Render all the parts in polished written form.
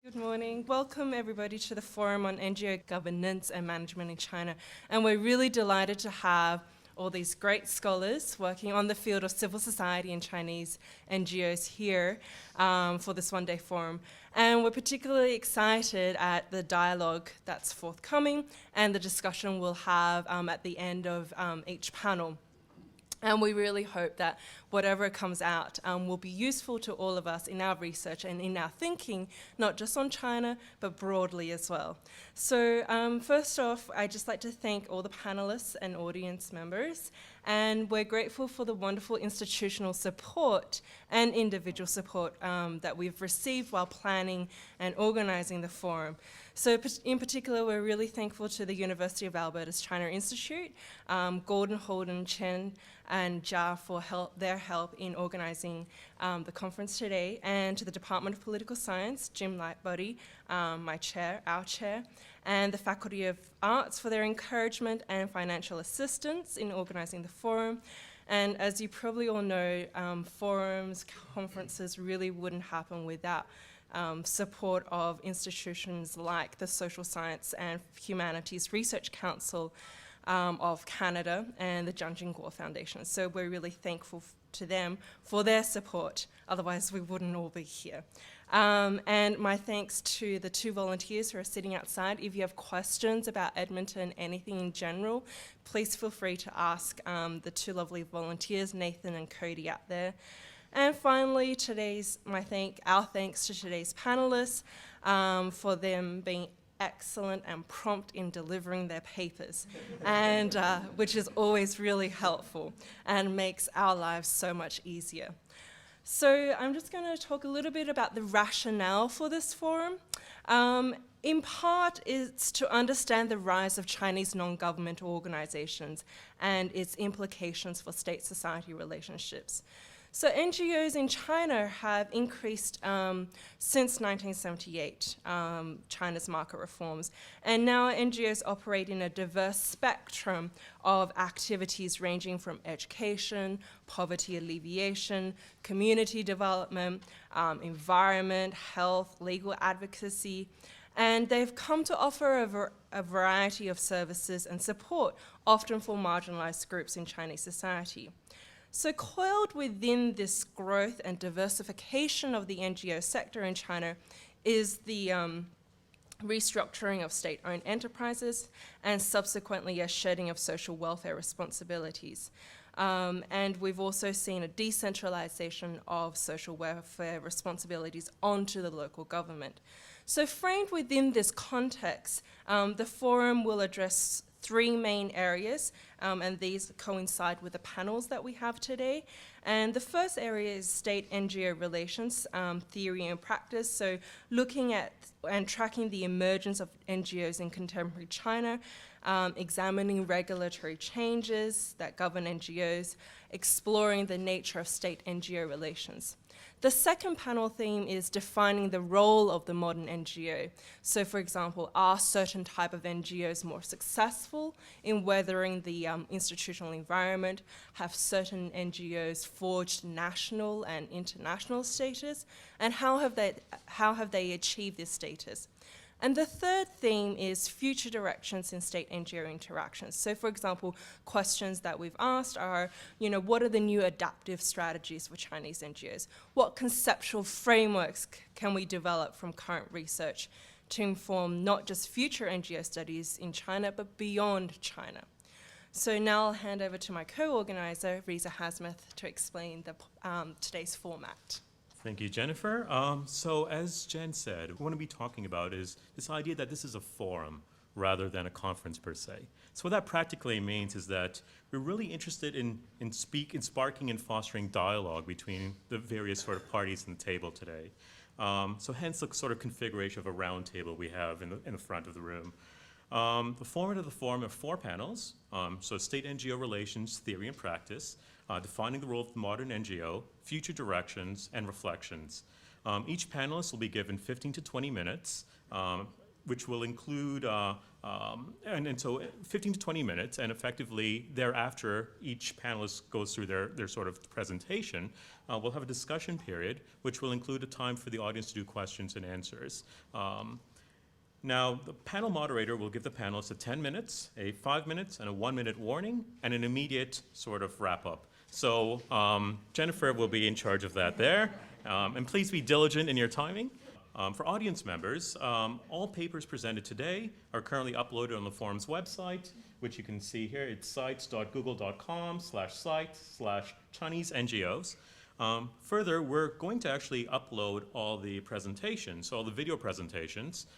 Good morning. Welcome everybody to the Forum on NGO Governance and Management in China. And we're really delighted to have all these great scholars working on the field of civil society and Chinese NGOs here for this one-day forum. And we're particularly excited at the dialogue that's forthcoming and the discussion we'll have at the end of each panel. And we really hope that whatever comes out will be useful to all of us in our research and in our thinking, not just on China, but broadly as well. So first off, I'd just like to thank all the panelists and audience members. And we're grateful for the wonderful institutional support and individual support that we've received while planning and organizing the forum. So in particular, we're really thankful to the University of Alberta's China Institute, Gordon, Holden, Chen, and Jia for their help in organizing the conference today, and to the Department of Political Science, Jim Lightbody, our chair, and the Faculty of Arts for their encouragement and financial assistance in organizing the forum. And as you probably all know, forums, conferences really wouldn't happen without support of institutions like the Social Science and Humanities Research Council of Canada and the Zhang Jingguo Foundation. So we're really thankful to them for their support, otherwise we wouldn't all be here. And my thanks to the two volunteers who are sitting outside. If you have questions about Edmonton, anything in general, please feel free to ask the two lovely volunteers, Nathan and Cody, out there. And finally, our thanks to today's panelists for them being excellent and prompt in delivering their papers, and which is always really helpful and makes our lives so much easier. So I'm just going to talk a little bit about the rationale for this forum. In part, it's to understand the rise of Chinese non-governmental organizations and its implications for state-society relationships. So NGOs in China have increased since 1978, China's market reforms, and now NGOs operate in a diverse spectrum of activities ranging from education, poverty alleviation, community development, environment, health, legal advocacy, and they've come to offer a variety of services and support, often for marginalized groups in Chinese society. So coiled within this growth and diversification of the NGO sector in China is the restructuring of state-owned enterprises and subsequently a shedding of social welfare responsibilities. And we've also seen a decentralization of social welfare responsibilities onto the local government. So framed within this context, the forum will address three main areas, and these coincide with the panels that we have today. And the first area is state-NGO relations, theory and practice, so looking at and tracking the emergence of NGOs in contemporary China, examining regulatory changes that govern NGOs, exploring the nature of state-NGO relations. The second panel theme is defining the role of the modern NGO. So for example, are certain type of NGOs more successful in weathering the institutional environment? Have certain NGOs forged national and international status? And how have they achieved this status? And the third theme is future directions in state-NGO interactions. So for example, questions that we've asked are, what are the new adaptive strategies for Chinese NGOs? What conceptual frameworks can we develop from current research to inform not just future NGO studies in China, but beyond China? So now I'll hand over to my co-organizer, Riza Hasmuth, to explain today's format. Thank you, Jennifer. So as Jen said, what we're going to be talking about is this idea that this is a forum rather than a conference per se. So what that practically means is that we're really interested in sparking and fostering dialogue between the various sort of parties in the table today. So hence the sort of configuration of a round table we have in the front of the room. The format of the forum are 4 panels, so state-NGO relations, theory and practice, defining the role of the modern NGO, future directions, and reflections. Each panelist will be given 15 to 20 minutes, which will include And so 15 to 20 minutes, and effectively thereafter, each panelist goes through their sort of presentation. We'll have a discussion period, which will include a time for the audience to do questions and answers. Now, the panel moderator will give the panelists a 10 minutes, a 5 minutes, and a 1 minute warning, and an immediate sort of wrap up. So Jennifer will be in charge of that there. And please be diligent in your timing. For audience members, all papers presented today are currently uploaded on the forum's website, which you can see here. It's sites.google.com/site/Chinese NGOs. Further, we're going to actually upload all the presentations, all the video presentations,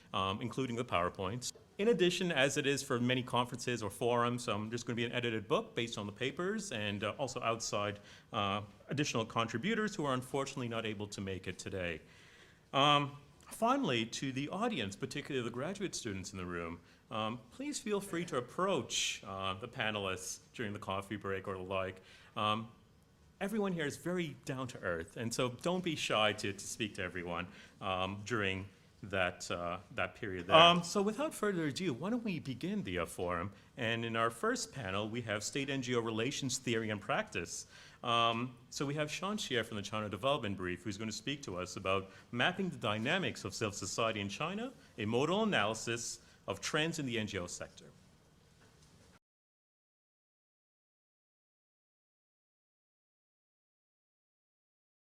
including the PowerPoints. In addition, as it is for many conferences or forums, there's going to be an edited book based on the papers, and also outside additional contributors who are unfortunately not able to make it today. Finally, to the audience, particularly the graduate students in the room, please feel free to approach the panelists during the coffee break or the like. Everyone here is very down to earth, and so don't be shy to speak to everyone during that period there. So without further ado, why don't we begin the forum? And in our first panel, we have State NGO Relations Theory and Practice. So we have Sean Xie from the China Development Brief, who's going to speak to us about mapping the dynamics of civil society in China, a modal analysis of trends in the NGO sector.